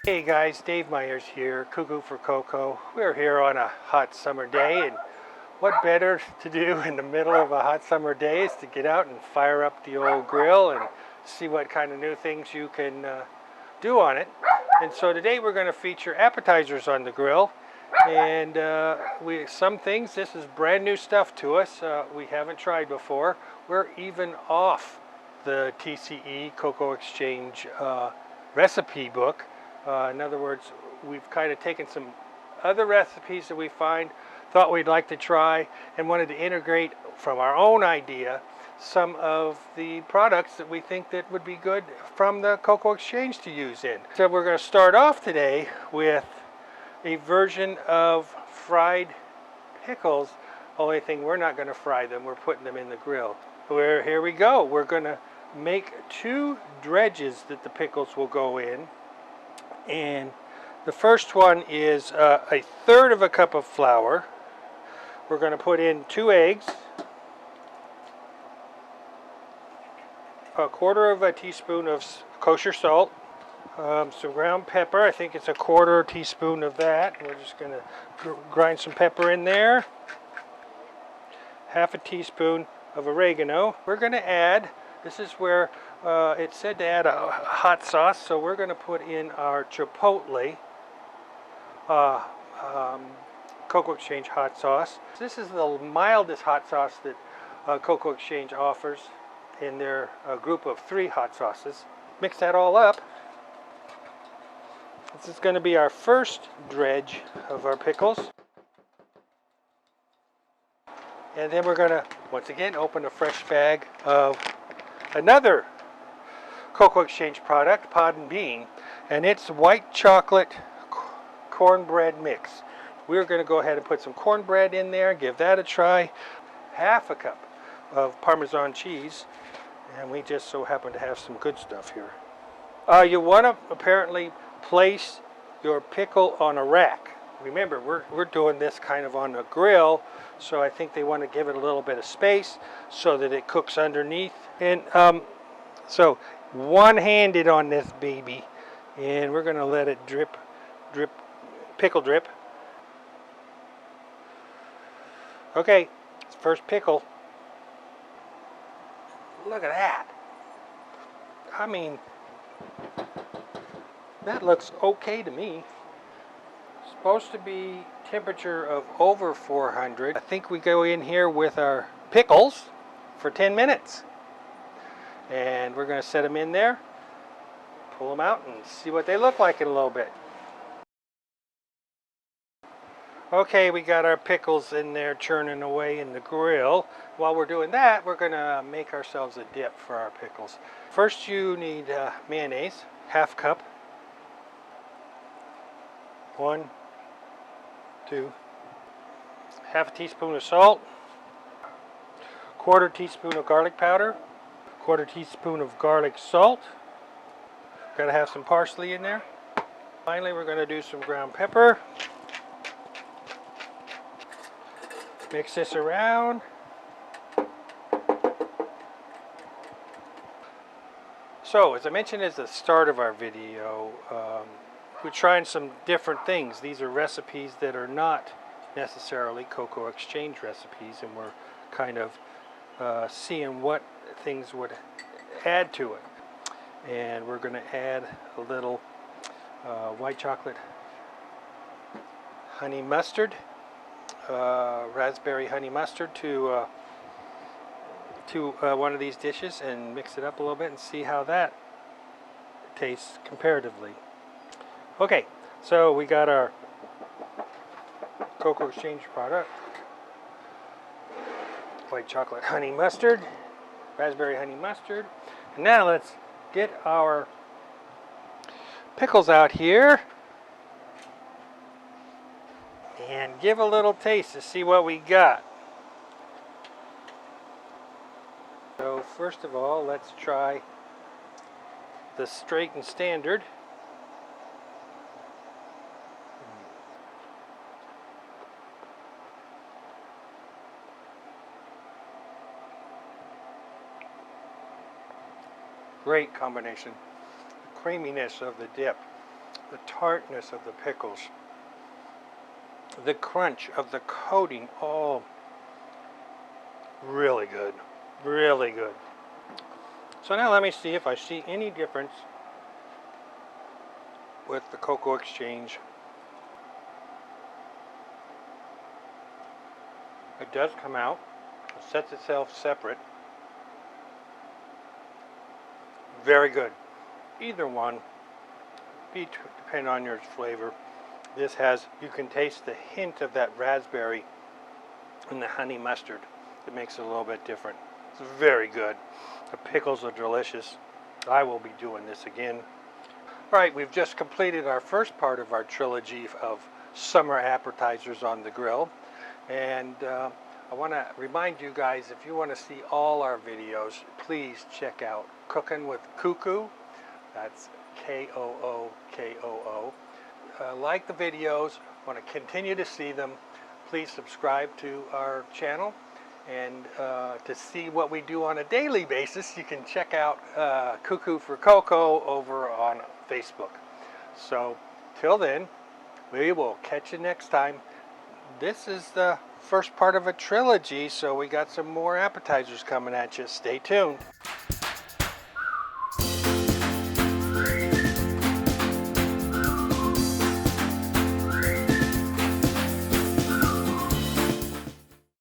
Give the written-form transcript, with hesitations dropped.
Hey guys, Dave Myers here, KooKoo for KooKoo. We're here on a hot summer day, and what better to do in the middle of a hot summer day is to get out and fire up the old grill and see what kind of new things you can do on it. And so today we're going to feature appetizers on the grill, and some things, this is brand new stuff to us, we haven't tried before. We're even off the TCE KooKoo Exchange recipe book. In other words, we've kind of taken some other recipes that we thought we'd like to try, and wanted to integrate from our own idea some of the products that we think that would be good from the KooKoo Exchange to use in. So we're going to start off today with a version of fried pickles. Only thing, we're not going to fry them, we're putting them in the grill. Here we go. We're going to make 2 dredges that the pickles will go in. And the first one is a 1/3 of a cup of flour. We're going to put in 2 eggs, a 1/4 of a teaspoon of kosher salt, some ground pepper. I think it's a 1/4 teaspoon of that. We're just going to grind some pepper in there. 1/2 teaspoon of oregano. We're going to add, this is where it said to add a hot sauce, so we're going to put in our Chipotle KooKoo Exchange hot sauce. This is the mildest hot sauce that KooKoo Exchange offers in their group of 3 hot sauces. Mix that all up. This is going to be our first dredge of our pickles. And then we're going to, once again, open a fresh bag of another KooKoo Exchange product, Pod and Bean, and it's white chocolate cornbread mix. We're going to go ahead and put some cornbread in there, give that a try. 1/2 cup of Parmesan cheese, and we just so happen to have some good stuff here. You want to apparently place your pickle on a rack. Remember, we're doing this kind of on a grill, so I think they want to give it a little bit of space so that it cooks underneath. And so one-handed on this baby, and we're going to let it drip, pickle drip. Okay, first pickle. Look at that. I mean, that looks okay to me. Supposed to be temperature of over 400. I think we go in here with our pickles for 10 minutes. And we're going to set them in there, pull them out, and see what they look like in a little bit. Okay, we got our pickles in there churning away in the grill. While we're doing that, we're going to make ourselves a dip for our pickles. First, you need mayonnaise, 1/2 cup. 1, 2. 1/2 teaspoon of salt. 1/4 teaspoon of garlic powder. 1/4 teaspoon of garlic salt. Got to have some parsley in there. Finally, we're going to do some ground pepper. Mix this around. So, as I mentioned at the start of our video, we're trying some different things. These are recipes that are not necessarily KooKoo Exchange recipes, and we're kind of seeing what things would add to it. And we're going to add a little white chocolate honey mustard, raspberry honey mustard to one of these dishes, and mix it up a little bit and see how that tastes comparatively. Okay, so we got our KooKoo Exchange product. White chocolate honey mustard, raspberry honey mustard. And now let's get our pickles out here and give a little taste to see what we got. So first of all, let's try the straight and standard. Great combination. The creaminess of the dip the tartness of the pickles, the crunch of the coating. Oh, really good, really good. So now let me see if I see any difference with the KooKoo Exchange. It does come out, it sets itself separate. Very good. Either one, depending on your flavor. This has, you can taste the hint of that raspberry and the honey mustard. It makes it a little bit different. It's very good. The pickles are delicious. I will be doing this again. All right, we've just completed our first part of our trilogy of summer appetizers on the grill. And I want to remind you guys, if you want to see all our videos, please check out Cooking with KooKoo. That's KooKoo. Like the videos, want to continue to see them. Please subscribe to our channel. And to see what we do on a daily basis, you can check out KooKoo for KooKoo over on Facebook. So, till then, we will catch you next time. This is the first part of a trilogy, so we got some more appetizers coming at you. Stay tuned.